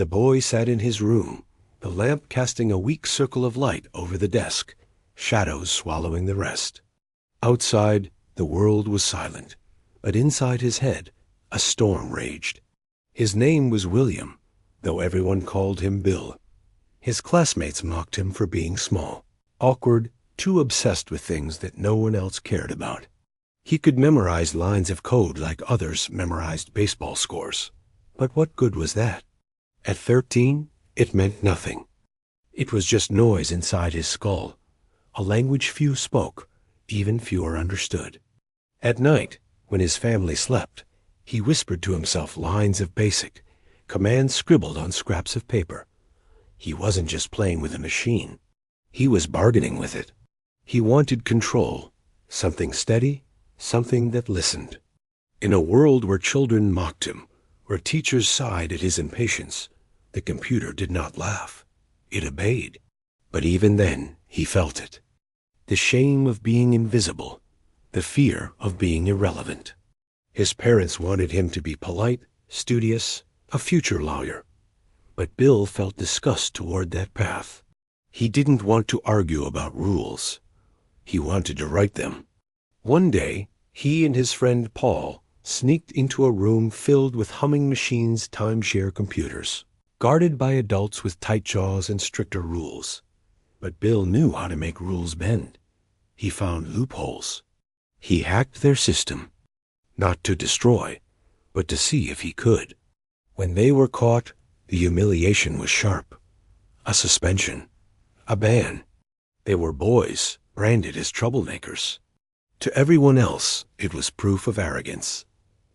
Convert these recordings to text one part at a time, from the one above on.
The boy sat in his room, the lamp casting a weak circle of light over the desk, shadows swallowing the rest. Outside, the world was silent, but inside his head, a storm raged. His name was William, though everyone called him Bill. His classmates mocked him for being small, awkward, too obsessed with things that no one else cared about. He could memorize lines of code like others memorized baseball scores. But what good was that? At 13, it meant nothing. It was just noise inside his skull, a language few spoke, even fewer understood. At night, when his family slept, he whispered to himself lines of basic, commands scribbled on scraps of paper. He wasn't just playing with a machine. He was bargaining with it. He wanted control, something steady, something that listened. In a world where children mocked him, where teachers sighed at his impatience, the computer did not laugh. It obeyed. But even then, he felt it. The shame of being invisible, the fear of being irrelevant. His parents wanted him to be polite, studious, a future lawyer. But Bill felt disgust toward that path. He didn't want to argue about rules. He wanted to write them. One day, he and his friend Paul sneaked into a room filled with humming machines' timeshare computers, guarded by adults with tight jaws and stricter rules. But Bill knew how to make rules bend. He found loopholes. He hacked their system, not to destroy, but to see if he could. When they were caught, the humiliation was sharp. A suspension, a ban. They were boys, branded as troublemakers. To everyone else, it was proof of arrogance.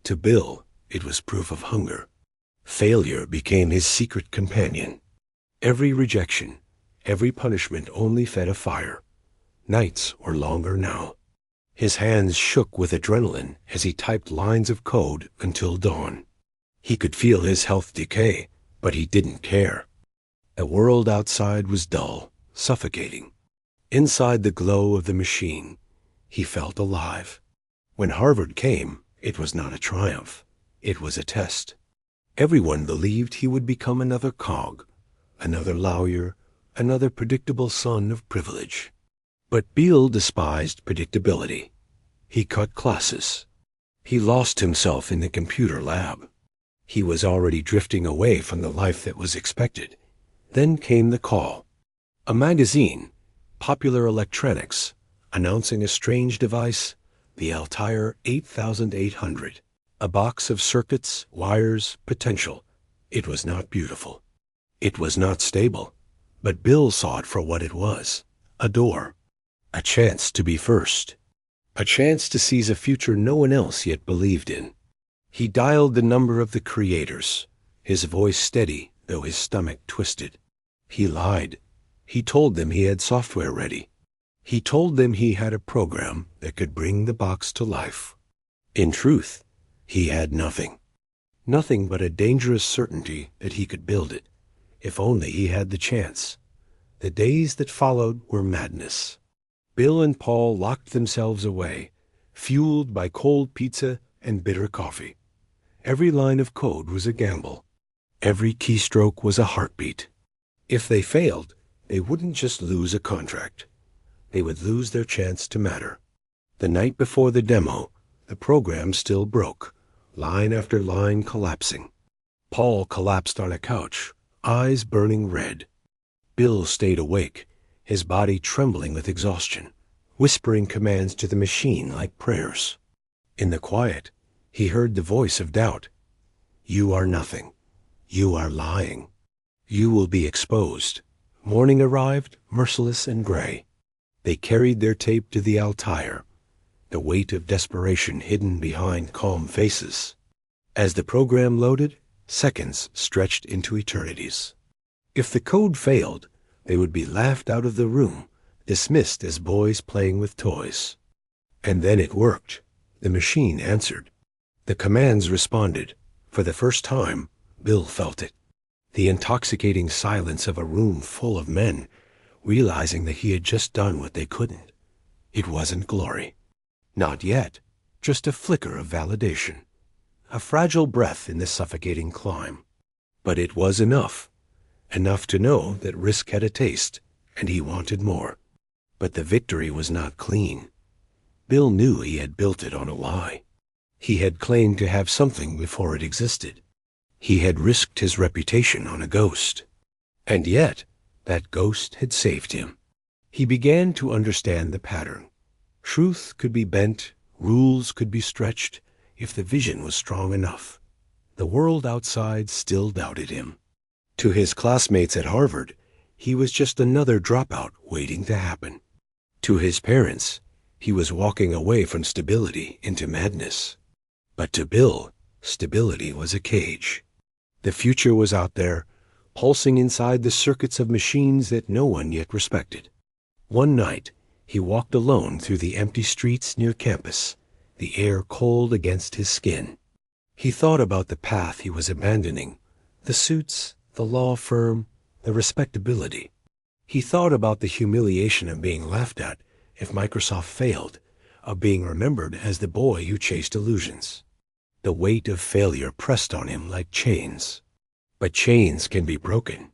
To Bill, it was proof of hunger. Failure became his secret companion. Every rejection, every punishment only fed a fire. Nights were longer now. His hands shook with adrenaline as he typed lines of code until dawn. He could feel his health decay, but he didn't care. The world outside was dull, suffocating. Inside the glow of the machine, he felt alive. When Harvard came, it was not a triumph. It was a test. Everyone believed he would become another cog, another lawyer, another predictable son of privilege. But Bill despised predictability. He cut classes. He lost himself in the computer lab. He was already drifting away from the life that was expected. Then came the call. A magazine, Popular Electronics, announcing a strange device, the Altair 8800. A box of circuits, wires, potential. It was not beautiful. It was not stable. But Bill saw it for what it was. A door. A chance to be first. A chance to seize a future no one else yet believed in. He dialed the number of the creators, his voice steady, though his stomach twisted. He lied. He told them he had software ready. He told them he had a program that could bring the box to life. In truth, he had nothing. Nothing but a dangerous certainty that he could build it, if only he had the chance. The days that followed were madness. Bill and Paul locked themselves away, fueled by cold pizza and bitter coffee. Every line of code was a gamble. Every keystroke was a heartbeat. If they failed, they wouldn't just lose a contract. They would lose their chance to matter. The night before the demo, the program still broke, line after line collapsing. Paul collapsed on a couch, eyes burning red. Bill stayed awake, his body trembling with exhaustion, whispering commands to the machine like prayers. In the quiet, he heard the voice of doubt. You are nothing. You are lying. You will be exposed. Morning arrived, merciless and gray. They carried their tape to the Altair, the weight of desperation hidden behind calm faces. As the program loaded, seconds stretched into eternities. If the code failed, they would be laughed out of the room, dismissed as boys playing with toys. And then it worked. The machine answered. The commands responded. For the first time, Bill felt it. The intoxicating silence of a room full of men, realizing that he had just done what they couldn't. It wasn't glory. Not yet, just a flicker of validation. A fragile breath in the suffocating climb. But it was enough. Enough to know that risk had a taste, and he wanted more. But the victory was not clean. Bill knew he had built it on a lie. He had claimed to have something before it existed. He had risked his reputation on a ghost. And yet, that ghost had saved him. He began to understand the pattern. Truth could be bent, rules could be stretched, if the vision was strong enough. The world outside still doubted him. To his classmates at Harvard, he was just another dropout waiting to happen. To his parents, he was walking away from stability into madness. But to Bill, stability was a cage. The future was out there, pulsing inside the circuits of machines that no one yet respected. One night, he walked alone through the empty streets near campus, the air cold against his skin. He thought about the path he was abandoning, the suits, the law firm, the respectability. He thought about the humiliation of being laughed at if Microsoft failed, of being remembered as the boy who chased illusions. The weight of failure pressed on him like chains. But chains can be broken.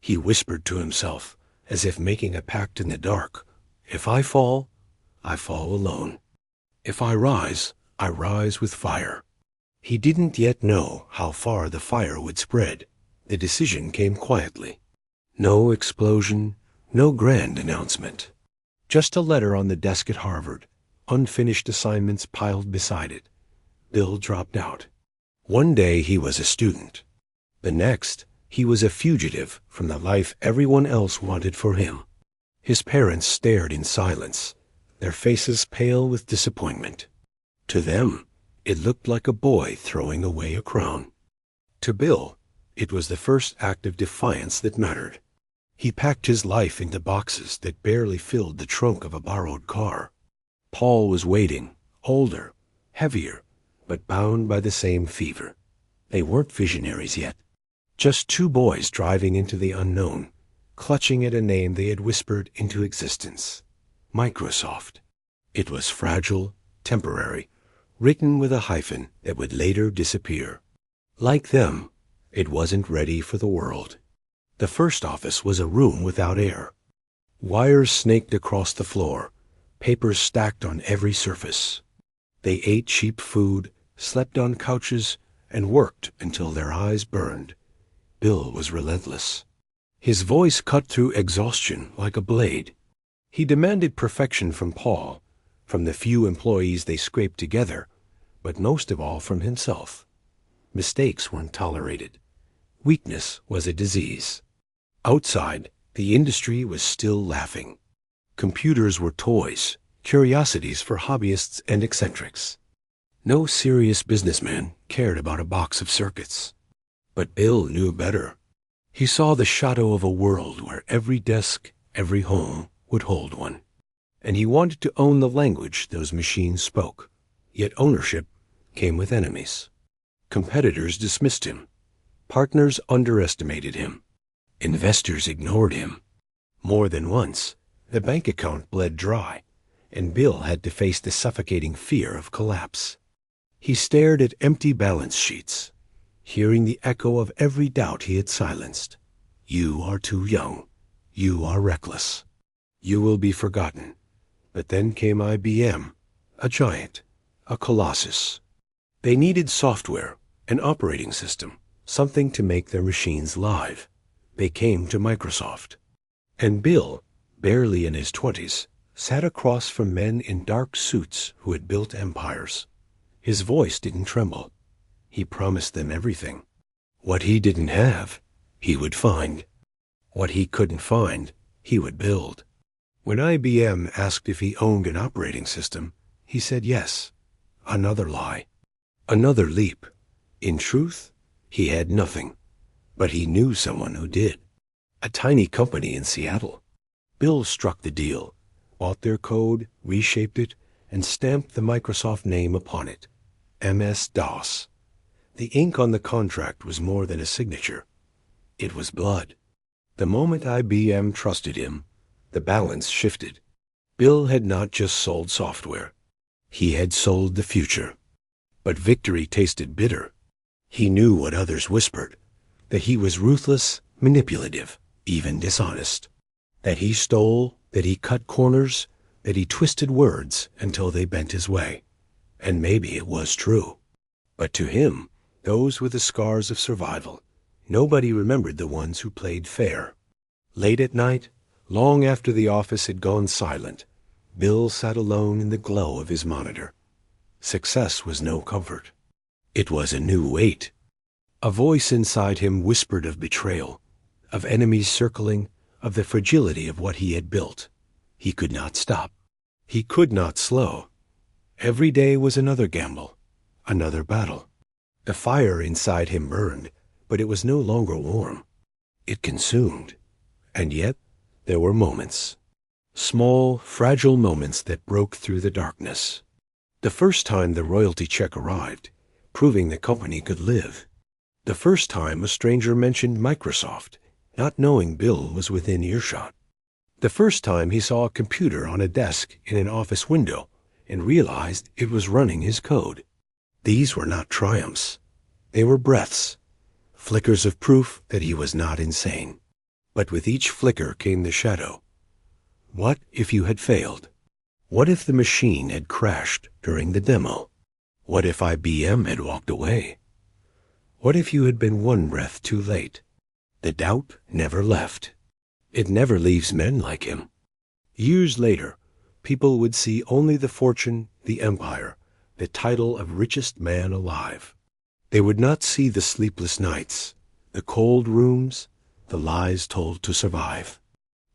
He whispered to himself, as if making a pact in the dark. If I fall alone. If I rise with fire. He didn't yet know how far the fire would spread. The decision came quietly. No explosion, no grand announcement. Just a letter on the desk at Harvard, unfinished assignments piled beside it. Bill dropped out. One day he was a student. The next, he was a fugitive from the life everyone else wanted for him. His parents stared in silence, their faces pale with disappointment. To them, it looked like a boy throwing away a crown. To Bill, it was the first act of defiance that mattered. He packed his life into boxes that barely filled the trunk of a borrowed car. Paul was waiting, older, heavier, but bound by the same fever. They weren't visionaries yet. Just two boys driving into the unknown, clutching at a name they had whispered into existence. Microsoft. It was fragile, temporary, written with a hyphen that would later disappear. Like them, it wasn't ready for the world. The first office was a room without air. Wires snaked across the floor, papers stacked on every surface. They ate cheap food, slept on couches, and worked until their eyes burned. Bill was relentless. His voice cut through exhaustion like a blade. He demanded perfection from Paul, from the few employees they scraped together, but most of all from himself. Mistakes weren't tolerated. Weakness was a disease. Outside, the industry was still laughing. Computers were toys, curiosities for hobbyists and eccentrics. No serious businessman cared about a box of circuits. But Bill knew better. He saw the shadow of a world where every desk, every home would hold one. And he wanted to own the language those machines spoke. Yet ownership came with enemies. Competitors dismissed him. Partners underestimated him. Investors ignored him. More than once, the bank account bled dry, and Bill had to face the suffocating fear of collapse. He stared at empty balance sheets, hearing the echo of every doubt he had silenced. You are too young. You are reckless. You will be forgotten. But then came IBM, a giant, a colossus. They needed software, an operating system, something to make their machines live. They came to Microsoft. And Bill, barely in his 20s, sat across from men in dark suits who had built empires. His voice didn't tremble. He promised them everything. What he didn't have, he would find. What he couldn't find, he would build. When IBM asked if he owned an operating system, he said yes. Another lie. Another leap. In truth, he had nothing. But he knew someone who did. A tiny company in Seattle. Bill struck the deal, bought their code, reshaped it, and stamped the Microsoft name upon it. MS-DOS. The ink on the contract was more than a signature. It was blood. The moment IBM trusted him, the balance shifted. Bill had not just sold software. He had sold the future. But victory tasted bitter. He knew what others whispered. that he was ruthless, manipulative, even dishonest, that he stole, that he cut corners, that he twisted words until they bent his way. And maybe it was true. But to him, those were the scars of survival. Nobody remembered the ones who played fair. Late at night, long after the office had gone silent, Bill sat alone in the glow of his monitor. Success was no comfort. It was a new weight. A voice inside him whispered of betrayal, of enemies circling, of the fragility of what he had built. He could not stop. He could not slow. Every day was another gamble, another battle. The fire inside him burned, but it was no longer warm. It consumed. And yet there were moments. Small, fragile moments that broke through the darkness. The first time the royalty check arrived, proving the company could live. The first time a stranger mentioned Microsoft, not knowing Bill was within earshot. The first time he saw a computer on a desk in an office window and realized it was running his code. These were not triumphs. They were breaths, flickers of proof that he was not insane. But with each flicker came the shadow. What if you had failed? What if the machine had crashed during the demo? What if IBM had walked away? What if you had been one breath too late? The doubt never left. It never leaves men like him. Years later, people would see only the fortune, the empire, the title of richest man alive. They would not see the sleepless nights, the cold rooms, the lies told to survive.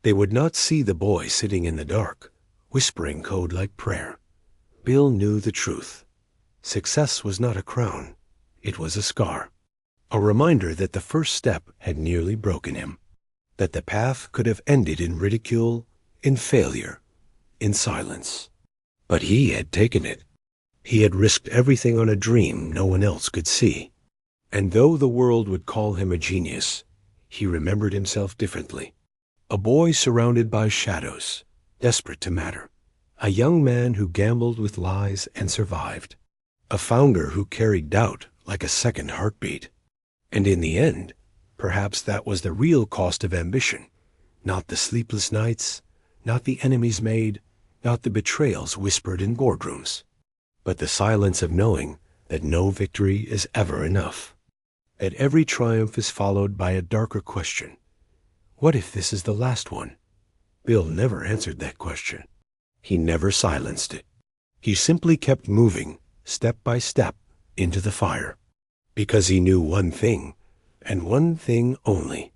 They would not see the boy sitting in the dark, whispering code like prayer. Bill knew the truth. Success was not a crown. It was a scar. A reminder that the first step had nearly broken him. That the path could have ended in ridicule, in failure, in silence. But he had taken it. He had risked everything on a dream no one else could see. And though the world would call him a genius, he remembered himself differently. A boy surrounded by shadows, desperate to matter. A young man who gambled with lies and survived. A founder who carried doubt like a second heartbeat. And in the end, perhaps that was the real cost of ambition. Not the sleepless nights, not the enemies made, not the betrayals whispered in boardrooms, but the silence of knowing that no victory is ever enough. That every triumph is followed by a darker question. What if this is the last one? Bill never answered that question. He never silenced it. He simply kept moving, step by step, into the fire. Because he knew one thing, and one thing only.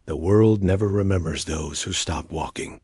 The world never remembers those who stop walking.